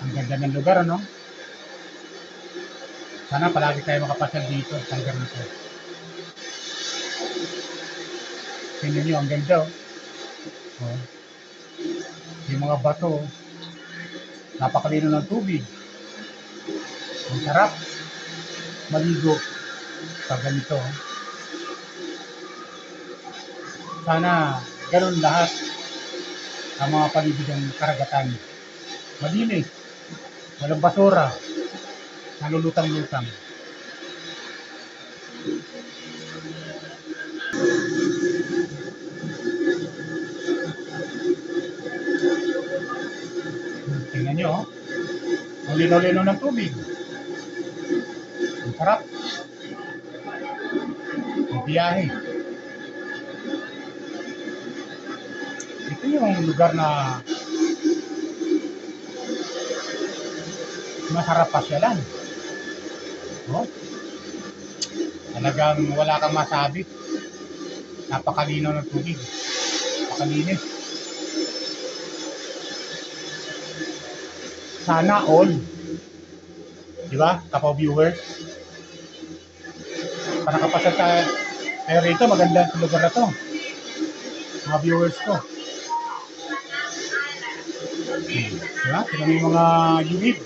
Ang ganda ng lugar, ano? Sana palagi tayo makapasyal dito sa lugar nito. Tingnan nyo, ang ganda, oh. Oh. Yung mga bato, oh. Napakalino ng tubig. Ang sarap maligo pag ganito, oh. Sana ganun lahat ang mga paligid ng karagatan. Malinis, walang basura, nalulutang-lutang. Tingnan nyo, oh. Ang linaw-linaw ng tubig. Ang sarap. Ang biyahe. Ito yung lugar na masarap pasyalan. Oh, talagang wala kang masabi. Napakalinaw ng tubig. Napakalinis. Sana all. Di ba, kapwa viewers? pa nakapasal tayo rito, maganda ang lugar na to. Mga viewers ko. Diba? Tignan mo yung mga unit.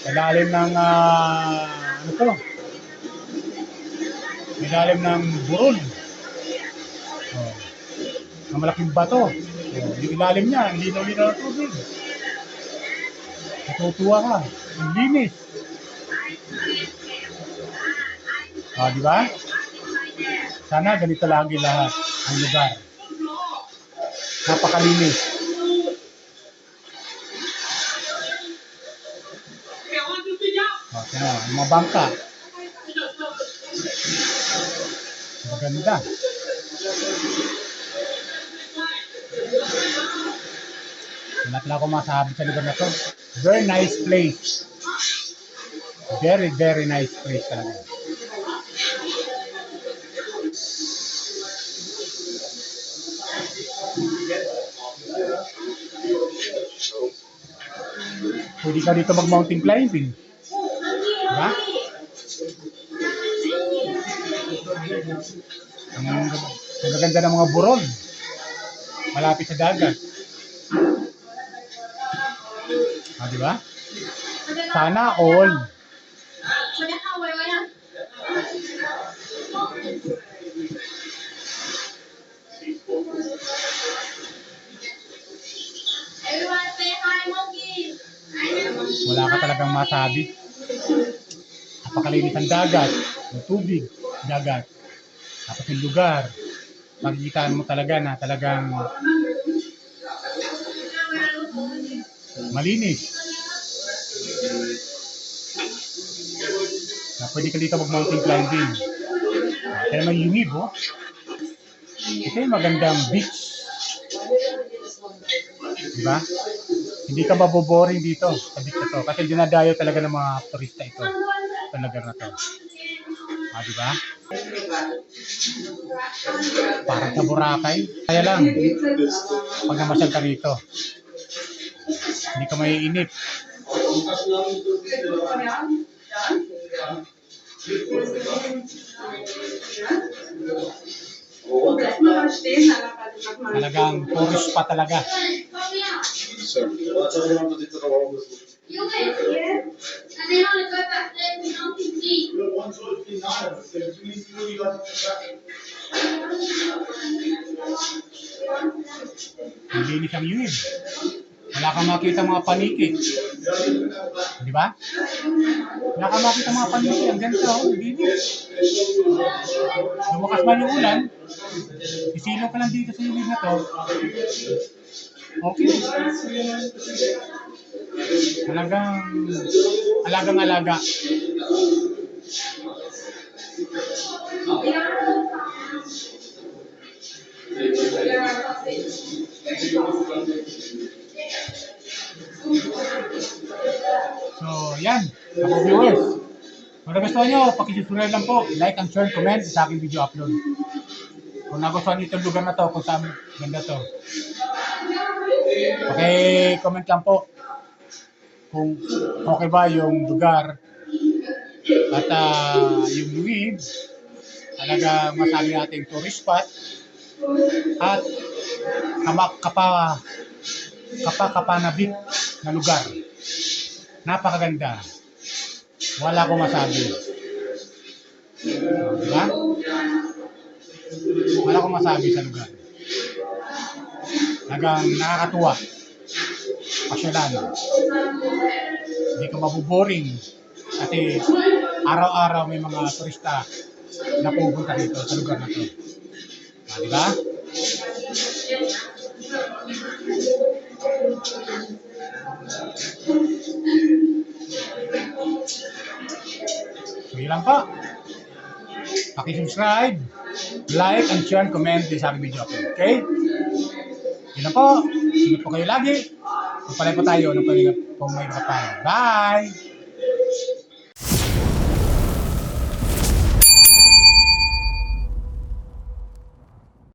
Sa lalim ng, ano to? Sa lalim ng burol. Oh. Ang malaking bato. Oh. Yung ilalim niya, hindi linaw na tubig. Natutuwa ka. Ang linis. Oh, di ba? Sana ganito lagi lahat ang lugar. Napakalinis. Oh, tingnan mo, mga bangka. Maganda. Wala talaga akong masabi sa lugar na to. Very nice place. Very, very nice place talaga. Pwede ka dito mag-mountain climbing. Diba? Ang gaganda ng mga burol. Malapit sa dagat. Ah, diba? Sana all. Everyone say hi, monkey. Wala ka talagang masabi. Napakalinis ang dagat, ang tubig, dagat. Tapos yung lugar, makikita mo talaga na talagang malinis. Na pwede ka dito mag-mountain climbing. Kaya naman yung Ibo, ito yung magandang beach. Diba? Hindi ka maboboring dito sa beach na to. Kasi dinadayo talaga ng mga turista ito. Sa lugar na to. Ah, diba? Parang sa Boracay. Kaya lang, pag namasyal ka rito, hindi ka maiinip. Talagang tourist pa talaga. You wait here, and then I'll go back there to monkey see. Ang linis ang yun. Wala kang makita mga paniki. Di ba? Wala kang makita mga paniki. Ang ganda, oh. Ang linis. Lumakas man yung ulan, isilong ka lang dito sa ilog na to. Okay. Alagang-alaga. So, yan. Mga viewers. Kung nagustuhan nyo, pakisubscribe lang po. Like and share, comment sa aking video upload. Kung nagustuhan nyo itong lugar na to, kung saan ganda to. Okay, comment lang po kung okay ba yung lugar at yung Luib, talaga masabi natin tourist spot at kapanabik na lugar. Napakaganda. Wala akong masabi. Diba? Wala akong masabi sa lugar. Talagang nakakatuwa. Pasyalan. Hindi ka mabuboring. Kasi araw-araw may mga turista na pupunta dito sa lugar na ito. Diba? So, yun lang po. Paki-subscribe, like, and share, and comment din sa aking video upload. Okay? Yun lang po. Ingat po kayo lagi. Magpalay po tayo ng pamilya po may kapal. Bye!